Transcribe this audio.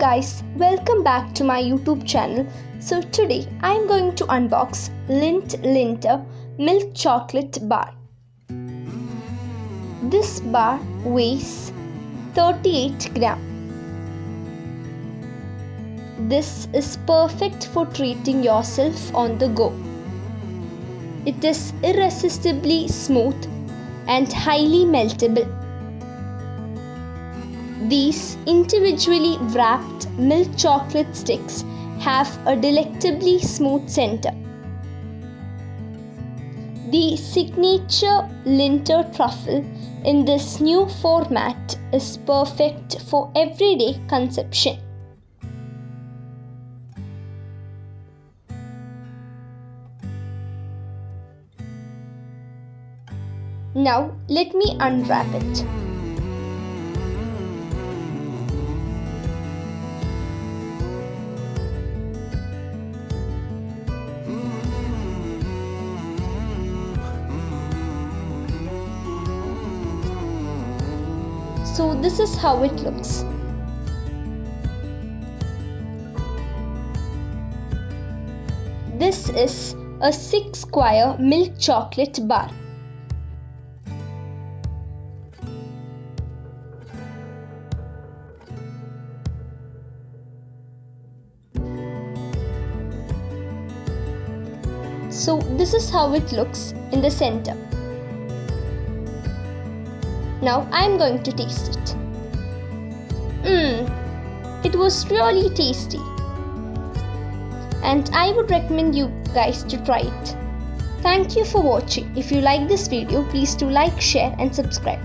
guys, welcome back to my YouTube channel. So today I am going to unbox Lindor milk chocolate bar. This bar weighs 38 gram. This is perfect for treating yourself on the go. It is irresistibly smooth and highly meltable. These individually wrapped milk chocolate sticks have a delectably smooth center. The signature Lindor truffle in this new format is perfect for everyday consumption. Now let me unwrap it. So this is how it looks. This is a 6-square milk chocolate bar. So this is how it looks in the center. Now I am going to taste it. It was really tasty. And I would recommend you guys to try it. Thank you for watching. If you like this video, please do like, share and subscribe.